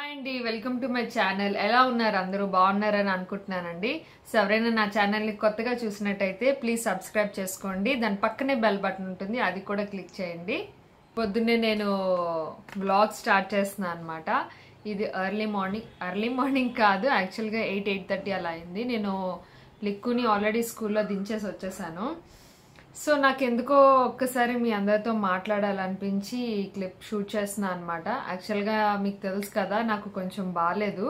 Hi అండి, welcome to my channel. ఎలా ఉన్నారు? అందరూ బాగున్నారని అనుకుంటున్నానండి. సో ఎవరైనా నా ఛానల్ని కొత్తగా చూసినట్టయితే ప్లీజ్ సబ్స్క్రైబ్ చేసుకోండి. దాని పక్కనే బెల్ బటన్ ఉంటుంది, అది కూడా క్లిక్ చేయండి. పొద్దున్నే నేను వ్లాగ్ స్టార్ట్ చేస్తున్నాను అనమాట. ఇది ఎర్లీ మార్నింగ్ కాదు, యాక్చువల్గా 8:30 అలా అయింది. నేను లిక్కుని ఆల్రెడీ స్కూల్లో దించేసి వచ్చేసాను. సో నాకెందుకో ఒక్కసారి మీ అందరితో మాట్లాడాలనిపించి ఈ క్లిప్ షూట్ చేస్తున్నాను అనమాట. యాక్చువల్గా మీకు తెలుసు కదా, నాకు కొంచెం బాగాలేదు.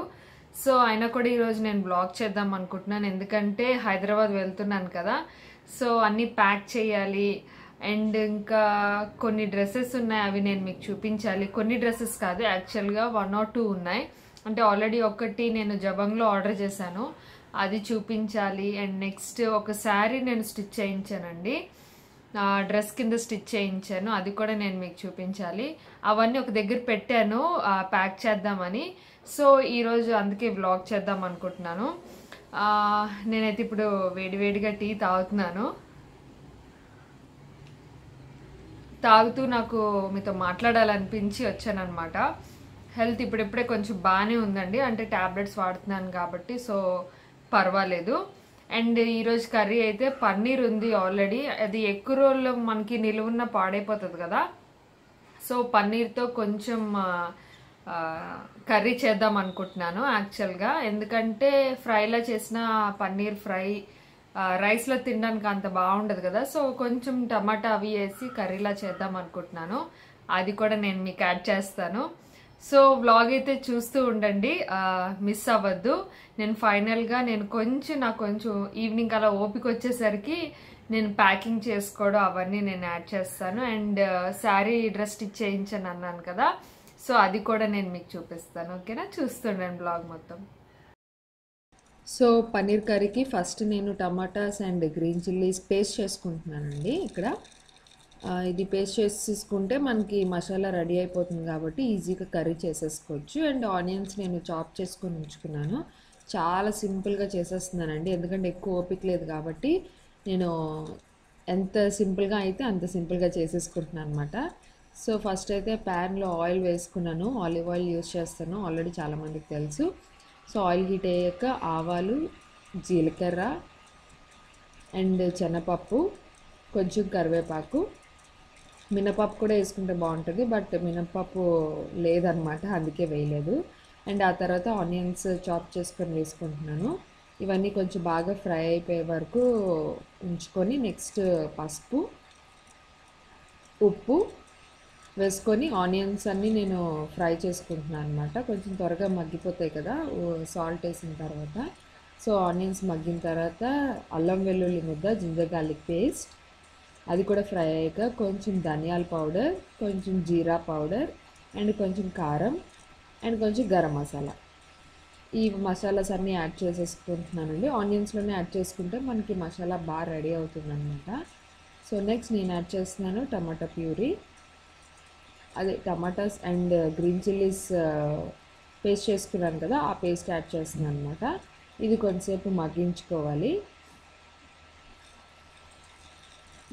సో అయినా కూడా ఈరోజు నేను బ్లాగ్ చేద్దాం అనుకుంటున్నాను, ఎందుకంటే హైదరాబాద్ వెళ్తున్నాను కదా. సో అన్నీ ప్యాక్ చేయాలి అండ్ ఇంకా కొన్ని డ్రెస్సెస్ ఉన్నాయి, అవి నేను మీకు చూపించాలి. కొన్ని డ్రెస్సెస్ కాదు, యాక్చువల్గా 1 or 2 ఉన్నాయి. అంటే ఆల్రెడీ ఒకటి నేను జబంగ్లో ఆర్డర్ చేశాను, అది చూపించాలి. అండ్ నెక్స్ట్ ఒక శారీ నేను స్టిచ్ చేయించానండి, డ్రెస్ కింద స్టిచ్ చేయించాను, అది కూడా నేను మీకు చూపించాలి. అవన్నీ ఒక దగ్గర పెట్టాను ప్యాక్ చేద్దామని. సో ఈరోజు అందుకే వ్లాగ్ చేద్దాం అనుకుంటున్నాను. నేనైతే ఇప్పుడు వేడివేడిగా టీ తాగుతూ నాకు మీతో మాట్లాడాలనిపించి వచ్చానమాట. హెల్త్ ఇప్పుడిప్పుడే కొంచెం బాగానే ఉందండి, అంటే ట్యాబ్లెట్స్ వాడుతున్నాను కాబట్టి సో పర్వాలేదు. అండ్ ఈరోజు కర్రీ అయితే పన్నీర్ ఉంది ఆల్రెడీ. అది ఎక్కువ రోజులు మనకి నిలువున్న పాడైపోతుంది కదా, సో పన్నీర్తో కొంచెం కర్రీ చేద్దాం అనుకుంటున్నాను యాక్చువల్గా. ఎందుకంటే ఫ్రైలా చేసిన పన్నీర్ ఫ్రై రైస్లో తినడానికి అంత బాగుండదు కదా, సో కొంచెం టమాటా అవి వేసి కర్రీలా చేద్దాం అనుకుంటున్నాను. అది కూడా నేను మీకు యాడ్ చేస్తాను. సో వ్లాగ్ అయితే చూస్తూ ఉండండి, మిస్ అవ్వద్దు. నేను ఫైనల్గా నాకు కొంచెం ఈవినింగ్ అలా ఓపిక వచ్చేసరికి నేను ప్యాకింగ్ చేసుకోవడం అవన్నీ నేను యాడ్ చేస్తాను. అండ్ శారీ డ్రెస్ స్టిచ్ చేయించాను అన్నాను కదా, సో అది కూడా నేను మీకు చూపిస్తాను. ఓకేనా, చూస్తుండండి వ్లాగ్ మొత్తం. సో పన్నీర్ కర్రీకి ఫస్ట్ నేను tomatoes and green chillies paste చేసుకుంటున్నానండి. ఇక్కడ ఇది పేస్ట్ చేసుకుంటే మనకి మసాలా రెడీ అయిపోతుంది కాబట్టి ఈజీగా కర్రీ చేసేసుకోవచ్చు. అండ్ ఆనియన్స్ నేను చాప్ చేసుకొని ఉంచుకున్నాను, చాలా సింపుల్గా చేసేస్తున్నానండి, ఎందుకంటే ఎక్కువ ఓపిక లేదు కాబట్టి నేను ఎంత సింపుల్గా అయితే అంత సింపుల్గా చేసేసుకుంటున్నాను అనమాట. సో ఫస్ట్ అయితే ప్యాన్లో ఆయిల్ వేసుకున్నాను, ఆలివ్ ఆయిల్ యూస్ చేస్తాను, ఆల్రెడీ చాలామందికి తెలుసు. సో ఆయిల్ హీట్ అయ్యాక ఆవాలు, జీలకర్ర అండ్ శనగపప్పు, కొంచెం కరివేపాకు, మినపప్పు కూడా వేసుకుంటే బాగుంటుంది, బట్ మినపప్పు లేదనమాట, అందుకే వేయలేదు. అండ్ ఆ తర్వాత ఆనియన్స్ చాప్ చేసుకొని వేసుకుంటున్నాను. ఇవన్నీ కొంచెం బాగా ఫ్రై అయిపోయే వరకు ఉంచుకొని నెక్స్ట్ పసుపు, ఉప్పు వేసుకొని ఆనియన్స్ అన్నీ నేను ఫ్రై చేసుకుంటున్నాను అనమాట. కొంచెం త్వరగా మగ్గిపోతాయి కదా సాల్ట్ వేసిన తర్వాత. సో ఆనియన్స్ మగ్గిన తర్వాత అల్లం వెల్లుల్లి ముద్ద, జింజర్ గార్లిక్ పేస్ట్, అది కూడా ఫ్రై అయ్యాక కొంచెం ధనియాల పౌడర్, కొంచెం జీరా పౌడర్ అండ్ కొంచెం కారం అండ్ కొంచెం గరం మసాలా, ఈ మసాలాస్ అన్నీ యాడ్ చేసేసుకుంటున్నానండి. ఆనియన్స్లోనే యాడ్ చేసుకుంటే మనకి మసాలా బాగా రెడీ అవుతుంది అనమాట. సో నెక్స్ట్ నేను యాడ్ చేస్తున్నాను టమాటా ప్యూరీ, అదే tomatoes and green chillies paste చేసుకున్నాను కదా, ఆ పేస్ట్ యాడ్ చేస్తున్నాను అనమాట. ఇది కొంచెంసేపు మగ్గించుకోవాలి.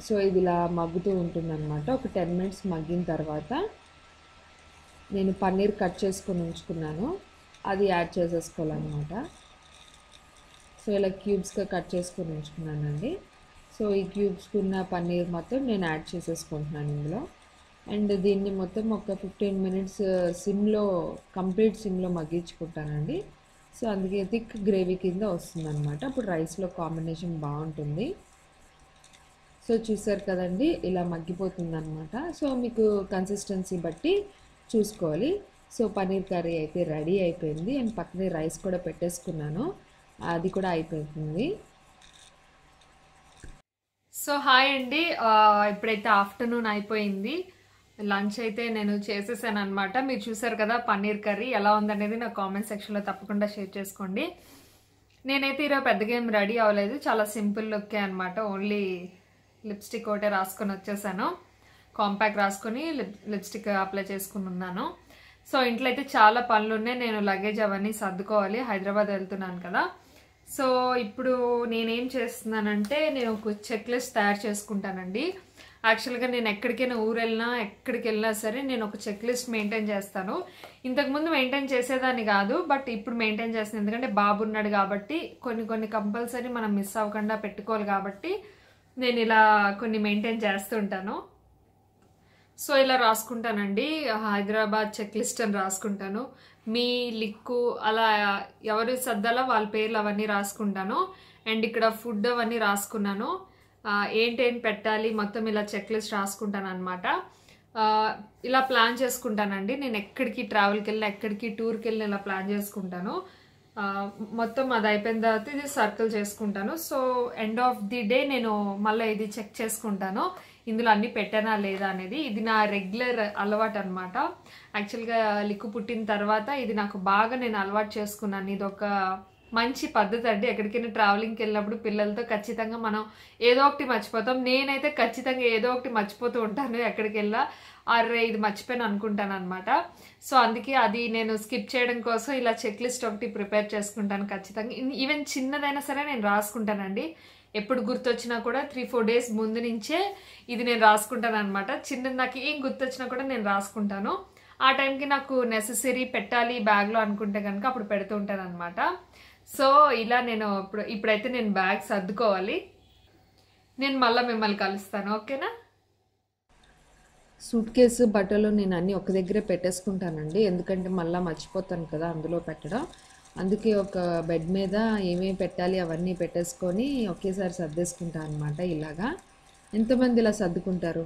సో ఇది ఇలా మగ్గుతూ ఉంటుందన్నమాట. ఒక 10 minutes మగ్గిన తర్వాత నేను పన్నీర్ కట్ చేసుకొని ఉంచుకున్నాను, అది యాడ్ చేసేసుకోవాలన్నమాట. సో ఇలా క్యూబ్స్గా కట్ చేసుకొని ఉంచుకున్నానండి. సో ఈ క్యూబ్స్కున్న పన్నీర్ మొత్తం నేను యాడ్ చేసేసుకుంటున్నాను ఇందులో. అండ్ దీన్ని మొత్తం ఒక 15 minutes కంప్లీట్ సిమ్లో మగ్గించుకుంటానండి. సో అందుకే థిక్ గ్రేవీ కింద వస్తుందన్నమాట, అప్పుడు రైస్లో కాంబినేషన్ బాగుంటుంది. సో చూసారు కదండి, ఇలా మగ్గిపోతుంది అనమాట. సో మీకు కన్సిస్టెన్సీ బట్టి చూసుకోవాలి. సో పన్నీర్ కర్రీ అయితే రెడీ అయిపోయింది. అండ్ పక్కనే రైస్ కూడా పెట్టేసుకున్నాను, అది కూడా అయిపోతుంది. సో హాయ్ అండి, ఇప్పుడైతే ఆఫ్టర్నూన్ అయిపోయింది, లంచ్ అయితే నేను చేసేసాను అనమాట. మీరు చూసారు కదా పన్నీర్ కర్రీ ఎలా ఉందనేది నా కామెంట్ సెక్షన్లో తప్పకుండా షేర్ చేసుకోండి. నేనైతే ఈరోజు పెద్దగా ఏం రెడీ అవ్వలేదు, చాలా సింపుల్ లుక్కే అనమాట. ఓన్లీ లిప్స్టిక్ ఒకటే రాసుకొని వచ్చేసాను, కాంపాక్ట్ రాసుకొని లిప్స్టిక్ అప్లై చేసుకుని ఉన్నాను. సో ఇంట్లో అయితే చాలా పనులు ఉన్నాయి, నేను లగేజ్ అవన్నీ సర్దుకోవాలి, హైదరాబాద్ వెళ్తున్నాను కదా. సో ఇప్పుడు నేనేం చేస్తున్నానంటే నేను ఒక చెక్ లిస్ట్ తయారు చేసుకుంటానండి. యాక్చువల్గా నేను ఎక్కడికైనా ఊరు వెళ్ళినా ఎక్కడికి వెళ్ళినా సరే నేను ఒక చెక్ లిస్ట్ మెయింటైన్ చేస్తాను. ఇంతకుముందు మెయింటైన్ చేసేదాన్ని కాదు, బట్ ఇప్పుడు మెయింటైన్ చేస్తాను. ఎందుకంటే బాబు ఉన్నాడు కాబట్టి కొన్ని కంపల్సరీ మనం మిస్ అవ్వకుండా పెట్టుకోవాలి కాబట్టి నేను ఇలా కొన్ని మెయింటైన్ చేస్తుంటాను. సో ఇలా రాసుకుంటానండి, హైదరాబాద్ చెక్ లిస్ట్ అని రాసుకుంటాను. మీ లిక్కు అలా ఎవరు సర్దాలో వాళ్ళ పేర్లు అవన్నీ రాసుకుంటాను. అండ్ ఇక్కడ ఫుడ్ అవన్నీ రాసుకున్నాను, ఏంటేంటి పెట్టాలి మొత్తం ఇలా చెక్ లిస్ట్ రాసుకుంటాను అనమాట. ఇలా ప్లాన్ చేసుకుంటానండి. నేను ఎక్కడికి ట్రావెల్కి వెళ్ళినా ఎక్కడికి టూర్కి వెళ్ళినా ఇలా ప్లాన్ చేసుకుంటాను. మొత్తం అది అయిపోయిన తర్వాత ఇది సర్కిల్ చేసుకుంటాను. So end of the day నేను మళ్ళీ ఇది చెక్ చేసుకుంటాను, ఇందులో అన్ని పెట్టానా లేదా అనేది. ఇది నా రెగ్యులర్ అలవాటు అనమాట. యాక్చువల్గా లిక్కు పుట్టిన తర్వాత ఇది నాకు బాగా నేను అలవాటు చేసుకున్నాను. ఇది ఒక మంచి పద్ధతి అండి. ఎక్కడికైనా ట్రావెలింగ్కి వెళ్ళినప్పుడు పిల్లలతో ఖచ్చితంగా మనం ఏదో ఒకటి మర్చిపోతాం. నేనైతే ఖచ్చితంగా ఏదో ఒకటి మర్చిపోతూ ఉంటాను. ఎక్కడికి వెళ్ళా అరే ఇది మర్చిపోయాను అనుకుంటాను అనమాట. సో అందుకే అది నేను స్కిప్ చేయడం కోసం ఇలా చెక్ లిస్ట్ ఒకటి ప్రిపేర్ చేసుకుంటాను ఖచ్చితంగా. ఈవెన్ చిన్నదైనా సరే నేను రాసుకుంటానండి. ఎప్పుడు గుర్తొచ్చినా కూడా 3-4 డేస్ ముందు నుంచే ఇది నేను రాసుకుంటాను అనమాట. చిన్నది నాకు ఏం గుర్తొచ్చినా కూడా నేను రాసుకుంటాను. ఆ టైంకి నాకు నెసెసరీ పెట్టాలి బ్యాగ్లో అనుకుంటే కనుక అప్పుడు పెడుతూ ఉంటాను అనమాట. సో ఇలా నేను ఇప్పుడైతే నేను బ్యాగ్ సర్దుకోవాలి. నేను మళ్ళీ మిమ్మల్ని కలుస్తాను, ఓకేనా? సూట్ కేసు బట్టలు నేను అన్నీ ఒక దగ్గరే పెట్టేసుకుంటానండి, ఎందుకంటే మళ్ళీ మర్చిపోతాను కదా అందులో పెట్టడం. అందుకే ఒక బెడ్ మీద ఏమేమి పెట్టాలి అవన్నీ పెట్టేసుకొని ఒకేసారి సర్దేసుకుంటాను అనమాట. ఇలాగా ఎంతమంది ఇలా సర్దుకుంటారు?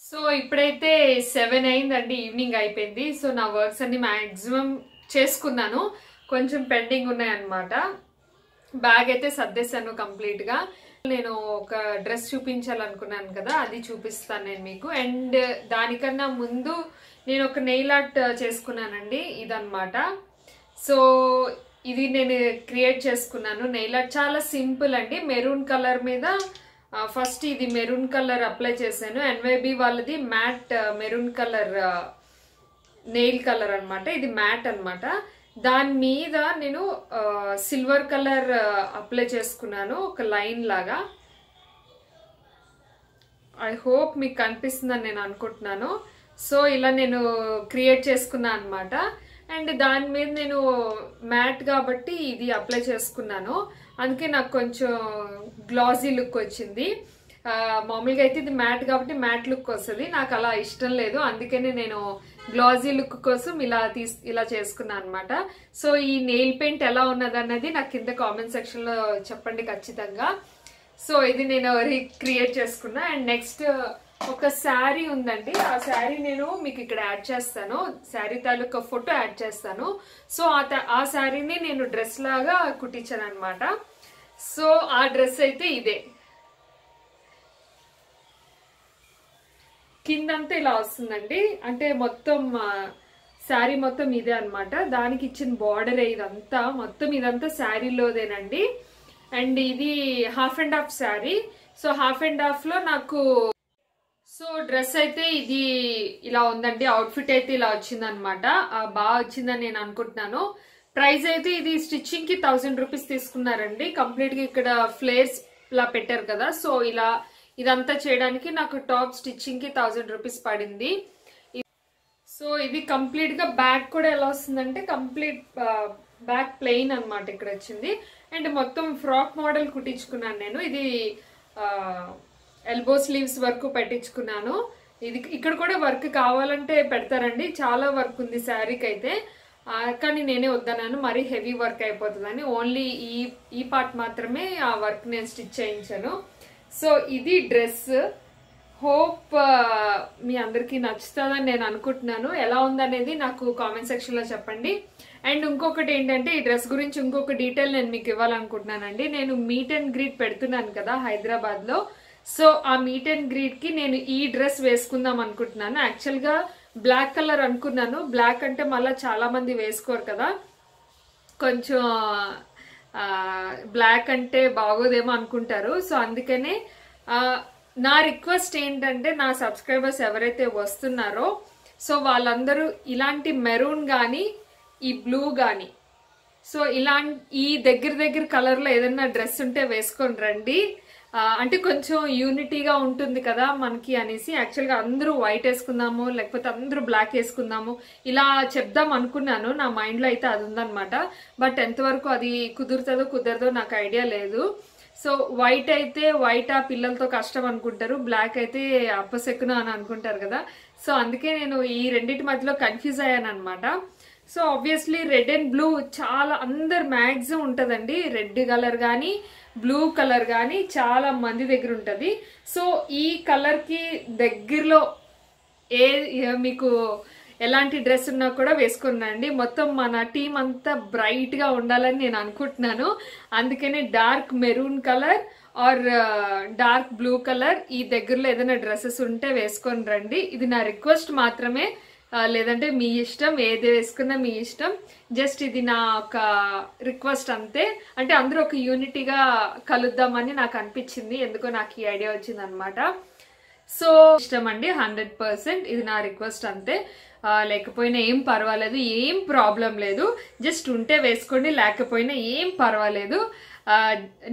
సో ఇప్పుడైతే 7 అయిందండి, ఈవినింగ్ అయిపోయింది. సో నా వర్క్స్ అన్ని మ్యాక్సిమం చేసుకున్నాను, కొంచెం పెండింగ్ ఉన్నాయన్నమాట. బ్యాగ్ అయితే సర్దేశాను కంప్లీట్గా. నేను ఒక డ్రెస్ చూపించాలనుకున్నాను కదా, అది చూపిస్తాను నేను మీకు. అండ్ దానికన్నా ముందు నేను ఒక నెయిల్ ఆర్ట్ చేసుకున్నానండి, ఇదన్నమాట. సో ఇది నేను క్రియేట్ చేసుకున్నాను నెయిల్ ఆర్ట్. చాలా సింపుల్ అండి, మెరూన్ కలర్ మీద ఫస్ట్ ఇది మెరూన్ కలర్ అప్లై చేశాను. ఎన్వైబి వాళ్ళది matte maroon colour nail colour అనమాట. ఇది మ్యాట్ అనమాట. దాని మీద నేను సిల్వర్ కలర్ అప్లై చేసుకున్నాను, ఒక లైన్ లాగా. ఐ హోప్ మీకు కనిపిస్తుందని నేను అనుకుంటున్నాను. సో ఇలా నేను క్రియేట్ చేసుకున్నాను అనమాట. అండ్ దాని మీద నేను మ్యాట్ కాబట్టి ఇది అప్లై చేసుకున్నాను, అందుకే నాకు కొంచెం గ్లాసీ లుక్ వచ్చింది. మామూలుగా అయితే ఇది మ్యాట్ కాబట్టి మ్యాట్ లుక్ వస్తుంది, నాకు అలా ఇష్టం లేదు. అందుకనే నేను గ్లాసీ లుక్ కోసం ఇలా చేసుకున్నాను అనమాట. సో ఈ నెయిల్ పెయింట్ ఎలా ఉన్నది అన్నది నాకు కింద కామెంట్ సెక్షన్ లో చెప్పండి ఖచ్చితంగా. సో ఇది నేను రీక్రియేట్ చేసుకున్నా. అండ్ నెక్స్ట్ ఒక శారీ ఉందండి, ఆ శారీ నేను మీకు ఇక్కడ యాడ్ చేస్తాను, శారీ తాలూకా ఫోటో యాడ్ చేస్తాను. సో ఆ శారీని నేను డ్రెస్ లాగా కుట్టించాను అనమాట. సో ఆ డ్రెస్ అయితే ఇదే, కిందంతా ఇలా వస్తుందండి. అంటే మొత్తం శారీ మొత్తం ఇదే అనమాట. దానికి ఇచ్చిన బార్డర్ ఇదంతా మొత్తం ఇదంతా శారీలోదేనండి. అండ్ ఇది half and half sari. So half and half లో నాకు సో డ్రెస్ అయితే ఇది ఇలా ఉందండి. అవుట్ఫిట్ అయితే ఇలా వచ్చింది అనమాట, బాగా వచ్చిందని నేను అనుకుంటున్నాను. ప్రైస్ అయితే ఇది స్టిచ్చింగ్ కి 1000 రూపీస్ తీసుకున్నారండి. కంప్లీట్ గా ఇక్కడ ఫ్లేర్స్ లా పెట్టారు కదా, సో ఇలా ఇదంతా చేయడానికి నాకు టాప్ స్టిచ్చింగ్ కి 1000 రూపీస్ పడింది. సో ఇది కంప్లీట్ గా బ్యాక్ కూడా ఎలా వస్తుందంటే కంప్లీట్ బ్యాక్ ప్లెయిన్ అనమాట ఇక్కడ వచ్చింది. అండ్ మొత్తం ఫ్రాక్ మోడల్ కుట్టించుకున్నాను నేను. ఇది ఎల్బో స్లీవ్స్ వరకు పెట్టించుకున్నాను. ఇది ఇక్కడ కూడా వర్క్ కావాలంటే పెడతారండి, చాలా వర్క్ ఉంది శారీకి అయితే. కానీ నేనే వద్దన్నాను, మరీ హెవీ వర్క్ అయిపోతుందని. ఓన్లీ ఈ పార్ట్ మాత్రమే ఆ వర్క్ నేను స్టిచ్ చేయించాను. సో ఇది డ్రెస్. హోప్ మీ అందరికీ నచ్చుతుందని నేను అనుకుంటున్నాను. ఎలా ఉందనేది నాకు కామెంట్ సెక్షన్ లో చెప్పండి. అండ్ ఇంకొకటి ఏంటంటే ఈ డ్రెస్ గురించి ఇంకొక డీటెయిల్ నేను మీకు ఇవ్వాలనుకుంటున్నానండి. నేను మీట్ అండ్ గ్రీట్ పెడుతున్నాను కదా హైదరాబాద్ లో. సో ఆ మీట్ అండ్ గ్రీట్ కి నేను ఈ డ్రెస్ వేసుకుందాం అనుకుంటున్నాను. యాక్చువల్ గా బ్లాక్ కలర్ అనుకున్నాను, బ్లాక్ అంటే మళ్ళీ చాలా మంది వేసుకోరు కదా, కొంచెం బ్లాక్ అంటే బాగోదేమో అనుకుంటారు. సో అందుకనే నా రిక్వెస్ట్ ఏంటంటే నా సబ్స్క్రైబర్స్ ఎవరైతే వస్తున్నారో సో వాళ్ళందరూ ఇలాంటి మెరూన్ కానీ ఈ బ్లూ కానీ సో ఈ దగ్గర కలర్ లో ఏదైనా డ్రెస్ ఉంటే వేసుకొని రండి. అంటే కొంచెం యూనిటీగా ఉంటుంది కదా మనకి అనేసి యాక్చువల్గా అందరూ వైట్ వేసుకుందాము లేకపోతే అందరూ బ్లాక్ వేసుకుందాము ఇలా చెప్దాం అనుకున్నాను. నా మైండ్లో అయితే అది ఉందన్నమాట. బట్ ఎంతవరకు అది కుదురుతుందో కుదరదో నాకు ఐడియా లేదు. సో వైట్ అయితే వైట్ ఆ పిల్లలతో కష్టం అనుకుంటారు, బ్లాక్ అయితే అప్పసెక్కున అని అనుకుంటారు కదా. సో అందుకే నేను ఈ రెండింటి మధ్యలో కన్ఫ్యూజ్ అయ్యాను అనమాట. So obviously red and blue చాలా అందరు మ్యాక్సిమం ఉంటుందండి. రెడ్ కలర్ కానీ బ్లూ కలర్ కానీ చాలా మంది దగ్గర ఉంటుంది. సో ఈ కలర్కి దగ్గరలో మీకు ఎలాంటి డ్రెస్ ఉన్నా కూడా వేసుకున్నాండి. మొత్తం మన టీం అంతా బ్రైట్గా ఉండాలని నేను అనుకుంటున్నాను. అందుకనే dark maroon colour or dark blue colour ఈ దగ్గరలో ఏదైనా డ్రెస్సెస్ ఉంటే వేసుకొని రండి. ఇది నా రిక్వెస్ట్ మాత్రమే, లేదంటే మీ ఇష్టం, ఏది వేసుకున్నా మీ ఇష్టం. జస్ట్ ఇది నా ఒక రిక్వెస్ట్ అంతే. అంటే అందరూ ఒక యూనిటీగా కలుద్దామని నాకు అనిపించింది, ఎందుకో నాకు ఈ ఐడియా వచ్చింది అనమాట. సో ఇష్టం అండి 100%, ఇది నా రిక్వెస్ట్ అంతే. లేకపోయినా ఏం పర్వాలేదు, ఏం ప్రాబ్లం లేదు. జస్ట్ ఉంటే వేసుకోండి, లేకపోయినా ఏం పర్వాలేదు.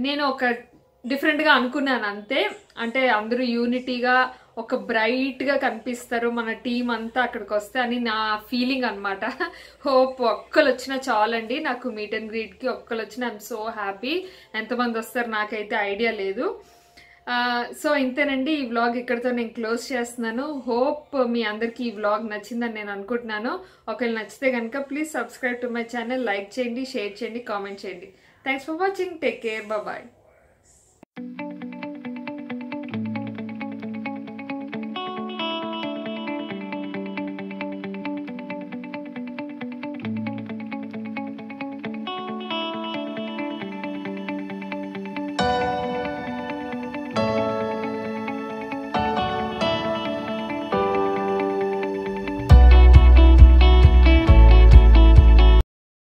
నేను ఒక డిఫరెంట్గా అనుకున్నాను అంతే. అంటే అందరూ యూనిటీగా ఒక బ్రైట్గా కనిపిస్తారు మన టీం అంతా అక్కడికి వస్తే అని నా ఫీలింగ్ అనమాట. హోప్ ఒక్కరు వచ్చినా చాలండి నాకు మీట్ అండ్ గ్రీట్కి. ఒక్కరు వచ్చినా ఐఎమ్ సో హ్యాపీ. ఎంతమంది వస్తారు నాకైతే ఐడియా లేదు. సో ఇంతేనండి, ఈ వ్లాగ్ ఇక్కడితో నేను క్లోజ్ చేస్తున్నాను. హోప్ మీ అందరికీ ఈ వ్లాగ్ నచ్చిందని నేను అనుకుంటున్నాను. ఒకవేళ నచ్చితే కనుక please subscribe to my channel, like చేయండి, షేర్ చేయండి, కామెంట్ చేయండి. Thanks for watching. Take care, bye.